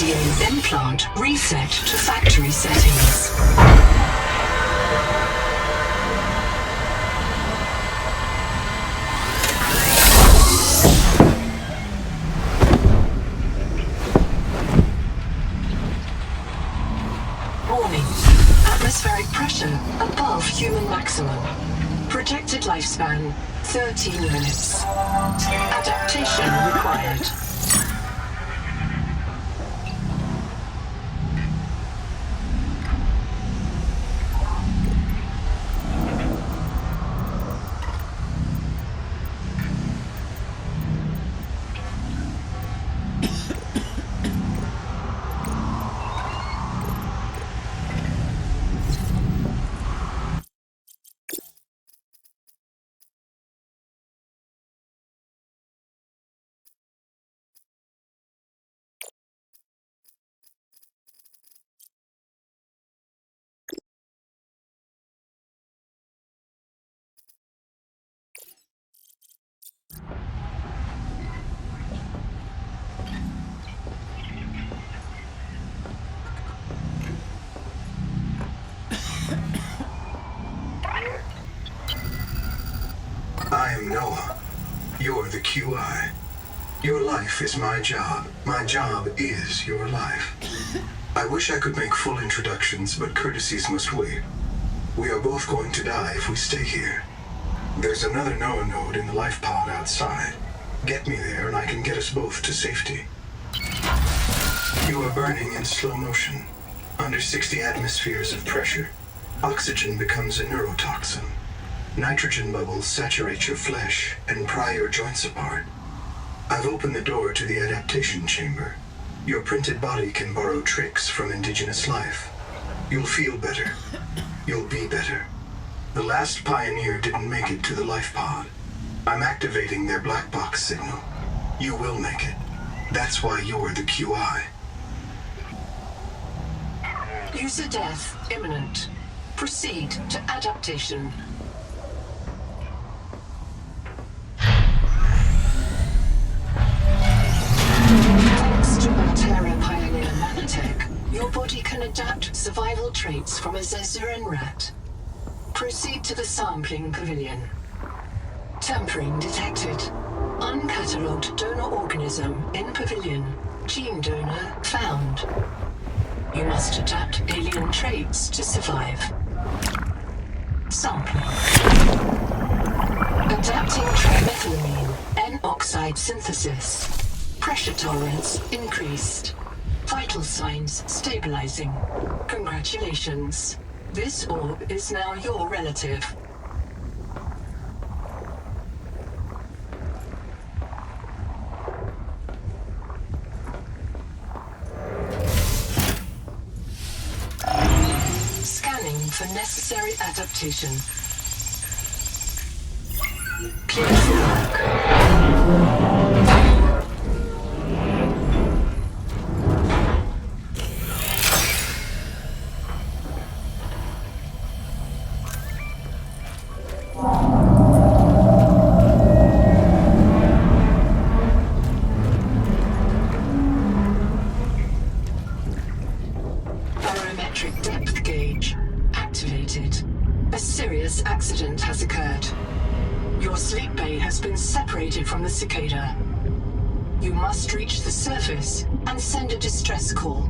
audio implant reset to factory settings. Warning. Atmospheric pressure above human maximum. Projected lifespan 13 minutes. Adaptation required. I am Noah. You're the QI. Your life is my job. My job is your life. I wish I could make full introductions, but courtesies must wait. We are both going to die if we stay here. There's another Noah node in the life pod outside. Get me there and I can get us both to safety. You are burning in slow motion. Under 60 atmospheres of pressure, oxygen becomes a neurotoxin. Nitrogen bubbles saturate your flesh and pry your joints apart. I've opened the door to the adaptation chamber. Your printed body can borrow tricks from indigenous life. You'll feel better. You'll be better. The last pioneer didn't make it to the life pod. I'm activating their black box signal. You will make it. That's why you're the QI. User death imminent. Proceed to adaptation. Thanks to Alterra Pioneer Nanotech, your body can adapt survival traits from a Zazuran rat. Proceed to the sampling pavilion. Tampering detected. Uncatalogued donor organism in pavilion. Gene donor found. You must adapt alien traits to survive. Sampling. Adapting trimethylamine, N-oxide synthesis. Pressure tolerance increased. Vital signs stabilizing. Congratulations. This orb is now your relative. Scanning for necessary adaptation. Clear for work. Barometric depth gauge activated. A serious accident has occurred. Your sleep bay has been separated from the cicada. You must reach the surface and send a distress call.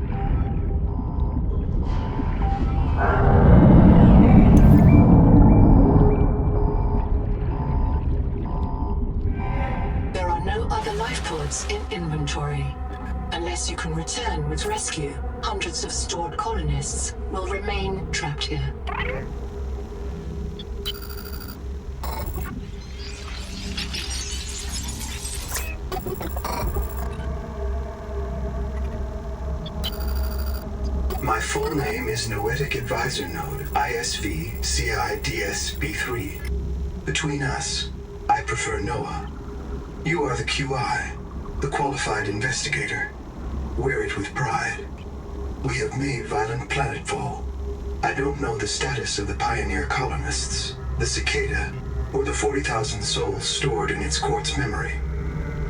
There are no other life pods in inventory. Unless you can return with rescue, hundreds of stored colonists will remain trapped here. My full name is Noetic Advisor Node, ISV CIDSB3. Between us, I prefer Noah. You are the QI, the qualified investigator. Wear it with pride. We have made violent planetfall. I don't know the status of the pioneer colonists, the cicada, or the 40,000 souls stored in its quartz memory.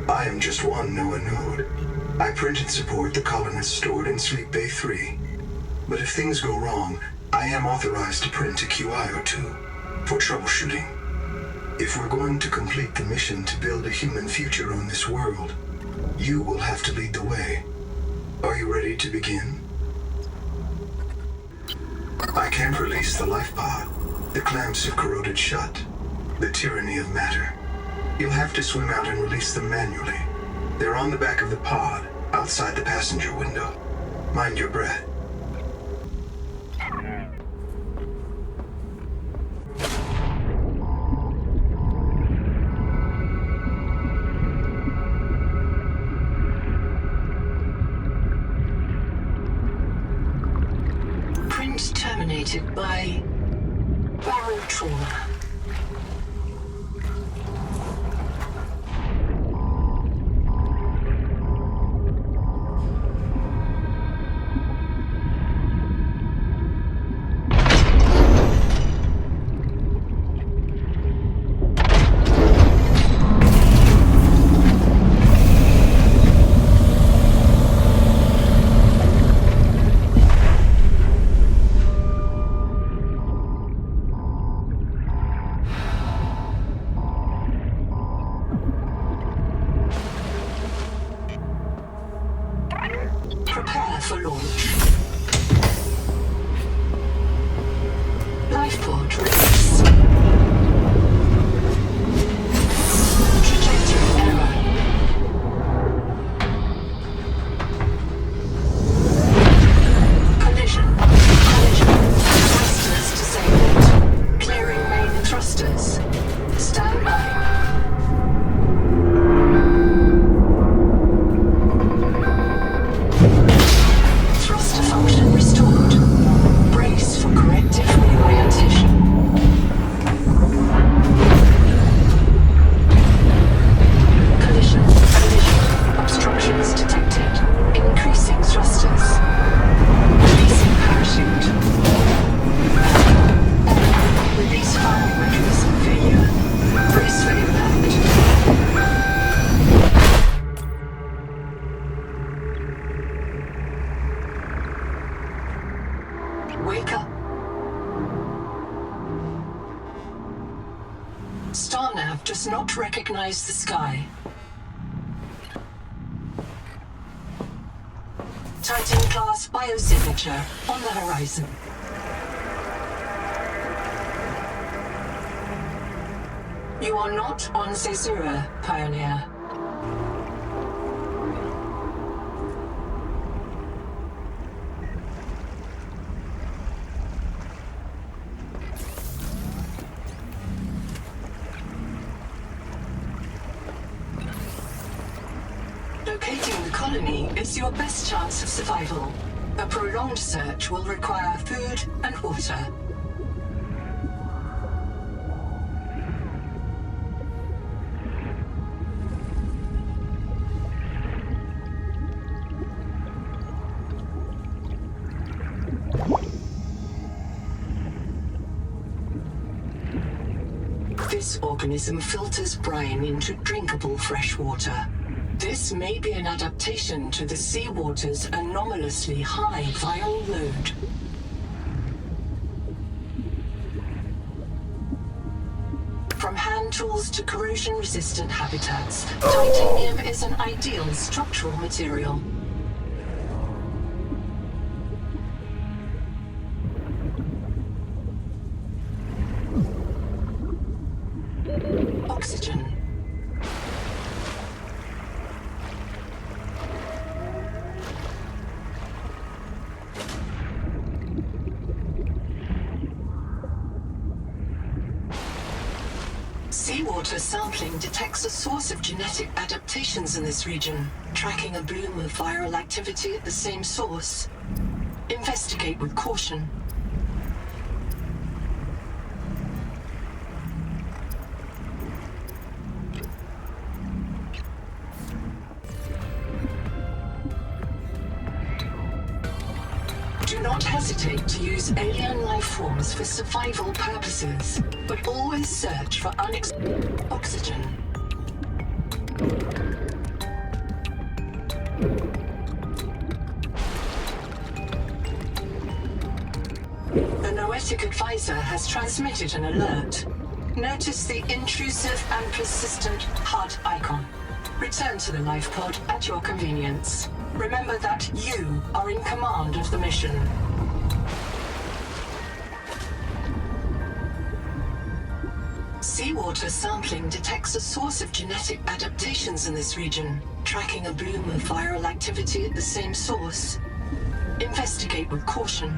I am just one Noah node. I print and support the colonists stored in Sleep Bay 3. But if things go wrong, I am authorized to print a QI or two for troubleshooting. If we're going to complete the mission to build a human future on this world, you will have to lead the way. Are you ready to begin? I can't release the life pod. The clamps have corroded shut. The tyranny of matter. You'll have to swim out and release them manually. They're on the back of the pod, outside the passenger window. Mind your breath. Print terminated by barotrauma. Prepare for launch. Lifepod release. Trajectory error. Collision. Thrusters disabled. Clearing main thrusters. Stand by. Thruster function restored. Brace for corrective reorientation. Collision. Obstructions detected. Increasing thrusters. Releasing parachute. Release firing mechanism failure. Brace for impact. Wake up. Starnav does not recognize the sky. Titan-class biosignature on the horizon. You are not on Zazura, Pioneer. Locating the colony is your best chance of survival. A prolonged search will require food and water. This organism filters brine into drinkable fresh water. This may be an adaptation to the seawater's anomalously high viral load. From hand tools to corrosion-resistant habitats, titanium is an ideal structural material. Oxygen. Seawater sampling detects a source of genetic adaptations in this region, tracking a bloom of viral activity at the same source. Investigate with caution. Do not hesitate to use alien life forms for survival purposes, but always search for oxygen. genetic advisor has transmitted an alert. Notice the intrusive and persistent HUD icon. Return to the life pod at your convenience. Remember that you are in command of the mission. Seawater sampling detects a source of genetic adaptations in this region, tracking a bloom of viral activity at the same source. Investigate with caution.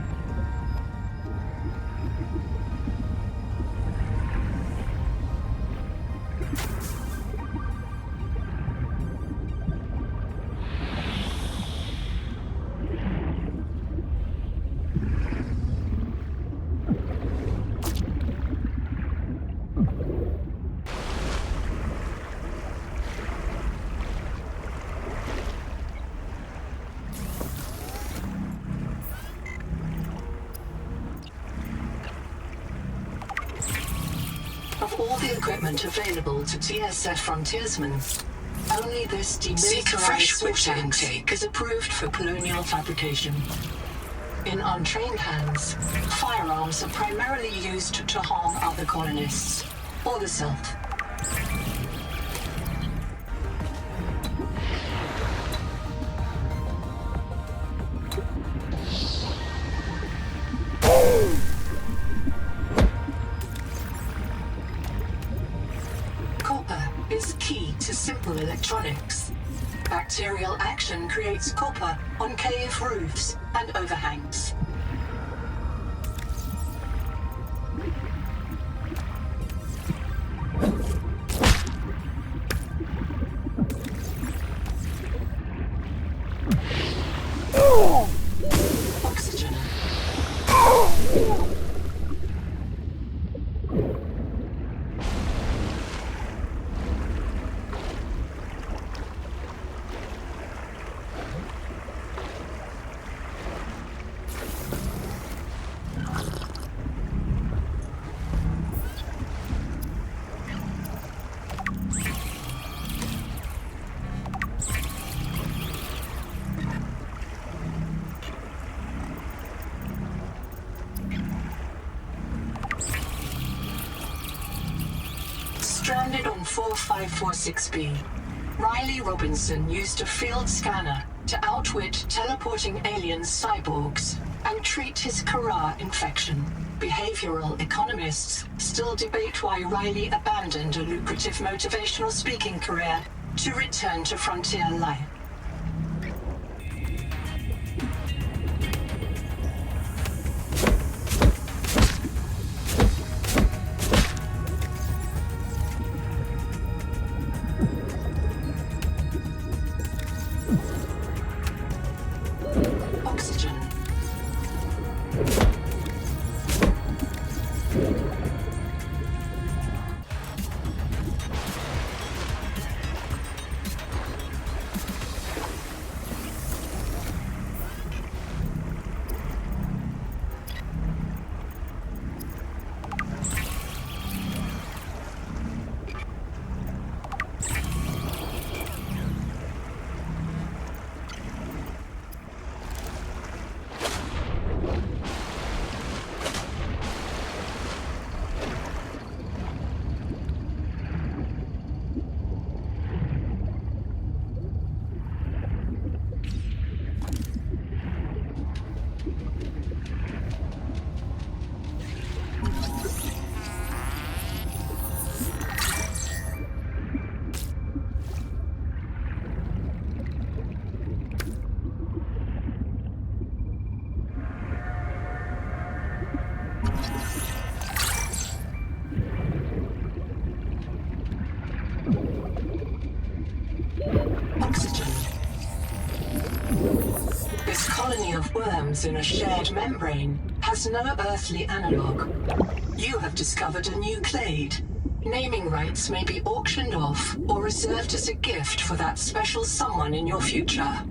Of all the equipment available to TSF frontiersmen, only this demilitarized water intake is approved for colonial fabrication. In untrained hands, firearms are primarily used to harm other colonists or the self. Copper is key to simple electronics. Bacterial action creates copper on cave roofs and overhangs. Oxygen. Stranded on 4546B, Riley Robinson used a field scanner to outwit teleporting alien cyborgs and treat his Kara infection. Behavioral economists still debate why Riley abandoned a lucrative motivational speaking career to return to frontier life. Oxygen. Oxygen. This colony of worms in a shared membrane has no earthly analog. You have discovered a new clade. Naming rights may be auctioned off or reserved as a gift for that special someone in your future.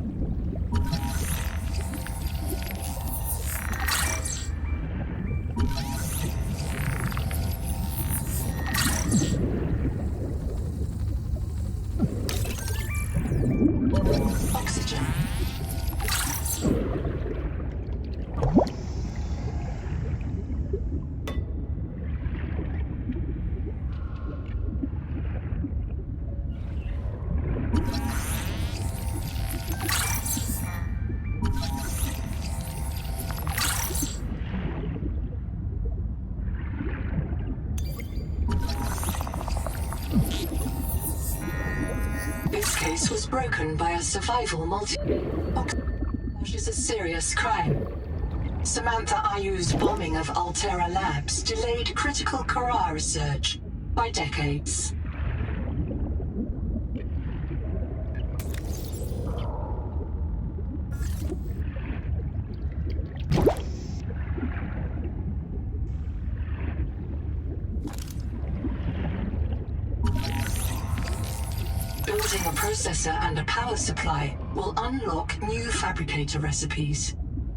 Oxygen. Ice was broken by a survival which is a serious crime. Samantha Ayu's bombing of Altera Labs delayed critical Kara research by decades. Building a processor and a power supply will unlock new fabricator recipes.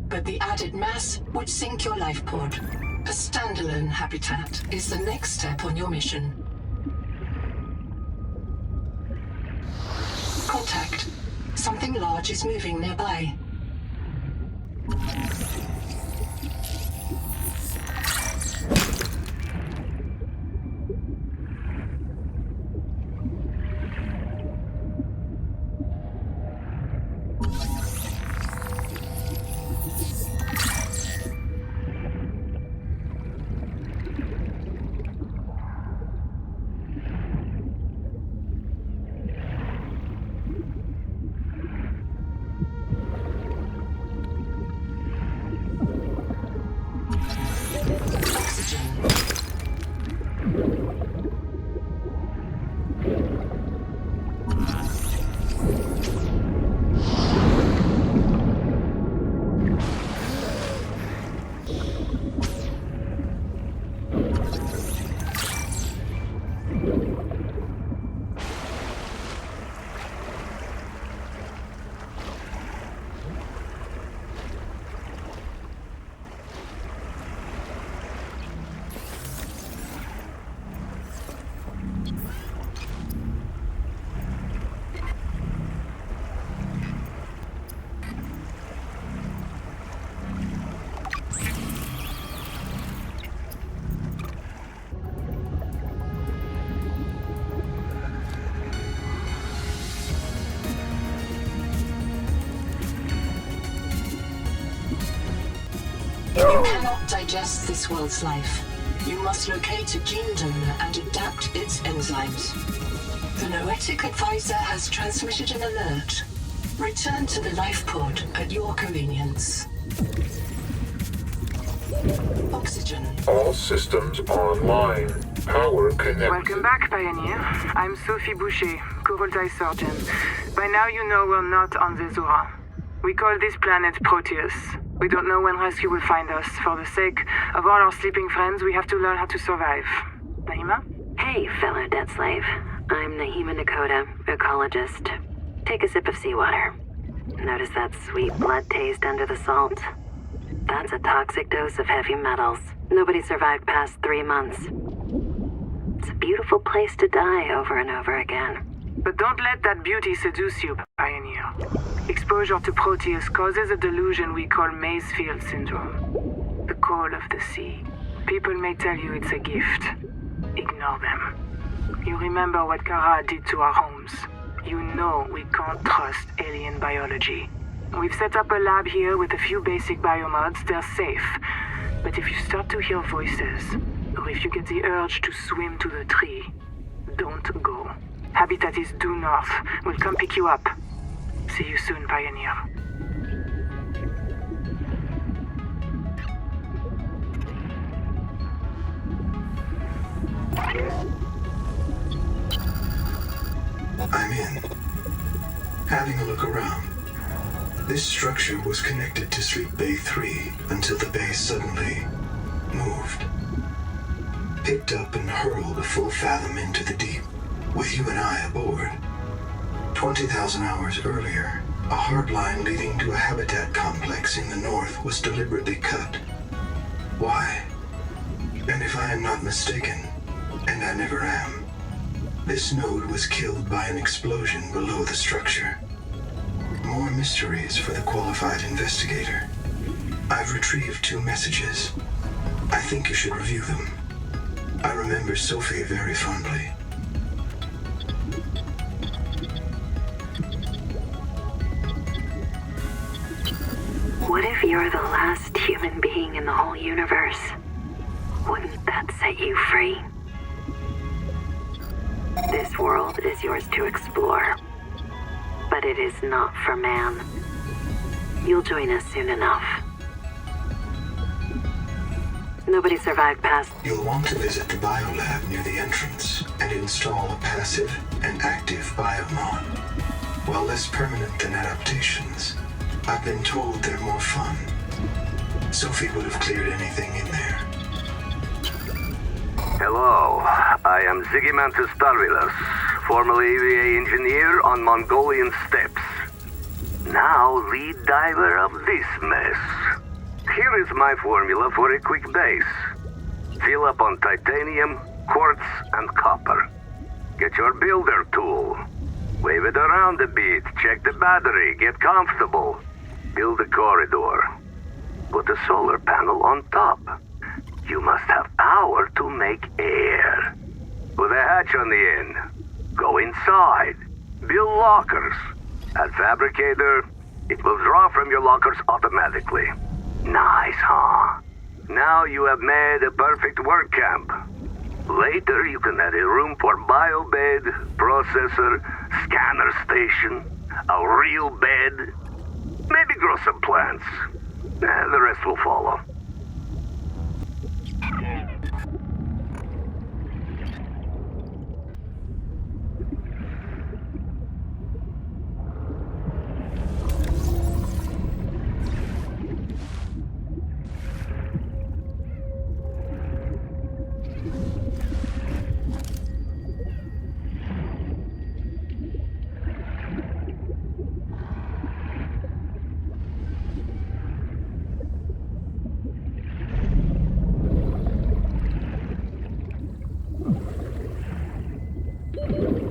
But the added mass would sink your life pod. A standalone habitat is the next step on your mission. Contact. Something large is moving nearby. You cannot digest this world's life. You must locate a gene donor and adapt its enzymes. The Noetic Advisor has transmitted an alert. Return to the life pod at your convenience. Oxygen. All systems online. Power connected. Welcome back, Pioneer. I'm Sophie Boucher, Coroltai Surgeon. By now you know we're not on the Zora. We call this planet Proteus. We don't know when rescue will find us. For the sake of all our sleeping friends, we have to learn how to survive. Naima? Hey, fellow dead slave. I'm Naima Nakota, ecologist. Take a sip of seawater. Notice that sweet blood taste under the salt? That's a toxic dose of heavy metals. Nobody survived past 3 months. It's a beautiful place to die over and over again. But don't let that beauty seduce you, Pioneer. Exposure to Proteus causes a delusion we call Mazefield Syndrome. The call of the sea. People may tell you it's a gift. Ignore them. You remember what Kara did to our homes. You know we can't trust alien biology. We've set up a lab here with a few basic biomods. They're safe. But if you start to hear voices, or if you get the urge to swim to the tree, don't go. Habitat is due north. We'll come pick you up. See you soon, Pioneer. I'm in. Having a look around. This structure was connected to Street Bay 3 until the bay suddenly moved. Picked up and hurled a full fathom into the deep, with you and I aboard. 20,000 hours earlier, a hard line leading to a habitat complex in the north was deliberately cut. Why? And if I am not mistaken, and I never am, this node was killed by an explosion below the structure. More mysteries for the qualified investigator. I've retrieved 2 messages. I think you should review them. I remember Sophie very fondly. What if you're the last human being in the whole universe? Wouldn't that set you free? This world is yours to explore. but it is not for man. You'll join us soon enough. Nobody survived past... You'll want to visit the biolab near the entrance and install a passive and active biomod. While less permanent than adaptations, I've been told they're more fun. Sophie would have cleared anything in there. Hello, I am Zigimantus Tarvilas, formerly EVA engineer on Mongolian steppes. Now lead diver of this mess. Here is my formula for a quick base. Fill up on titanium, quartz, and copper. Get your builder tool. Wave it around a bit, check the battery, get comfortable. Build a corridor. Put a solar panel on top. You must have power to make air. Put a hatch on the end. Go inside. Build lockers. At Fabricator, it will draw from your lockers automatically. Nice, huh? Now you have made a perfect work camp. Later, you can add a room for biobed, processor, scanner station, a real bed. Maybe grow some plants. The rest will follow.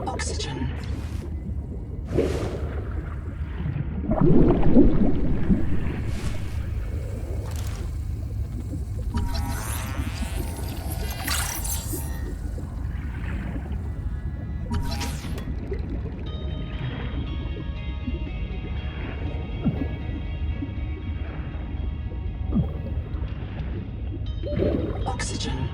Oxygen. Oxygen.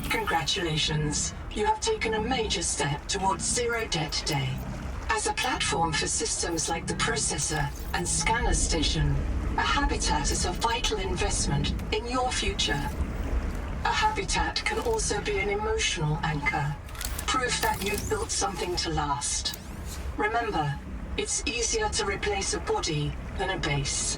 Congratulations. You have taken a major step towards zero debt today. As a platform for systems like the processor and scanner station, a habitat is a vital investment in your future. A habitat can also be an emotional anchor, proof that you've built something to last. Remember, it's easier to replace a body than a base.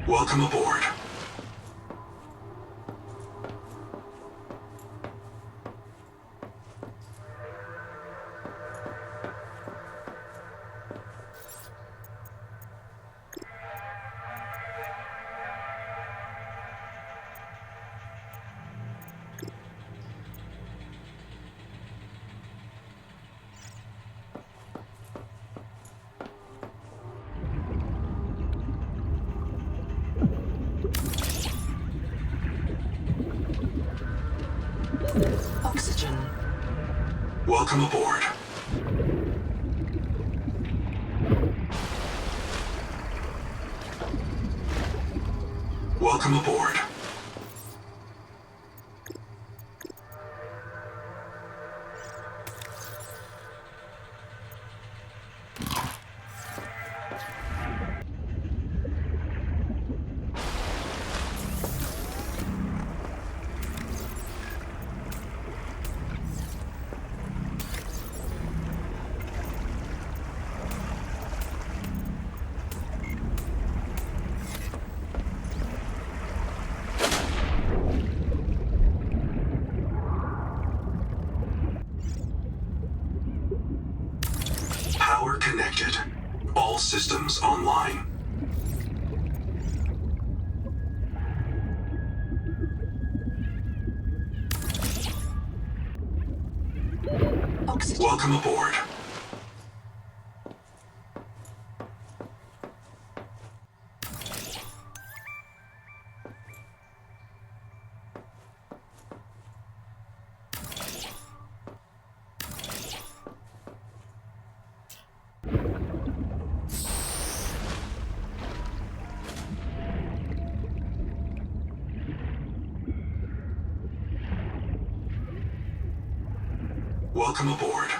Welcome aboard. Oxygen. Welcome aboard. Welcome aboard. Power connected. All systems online. Oxygen. Welcome aboard. Welcome aboard.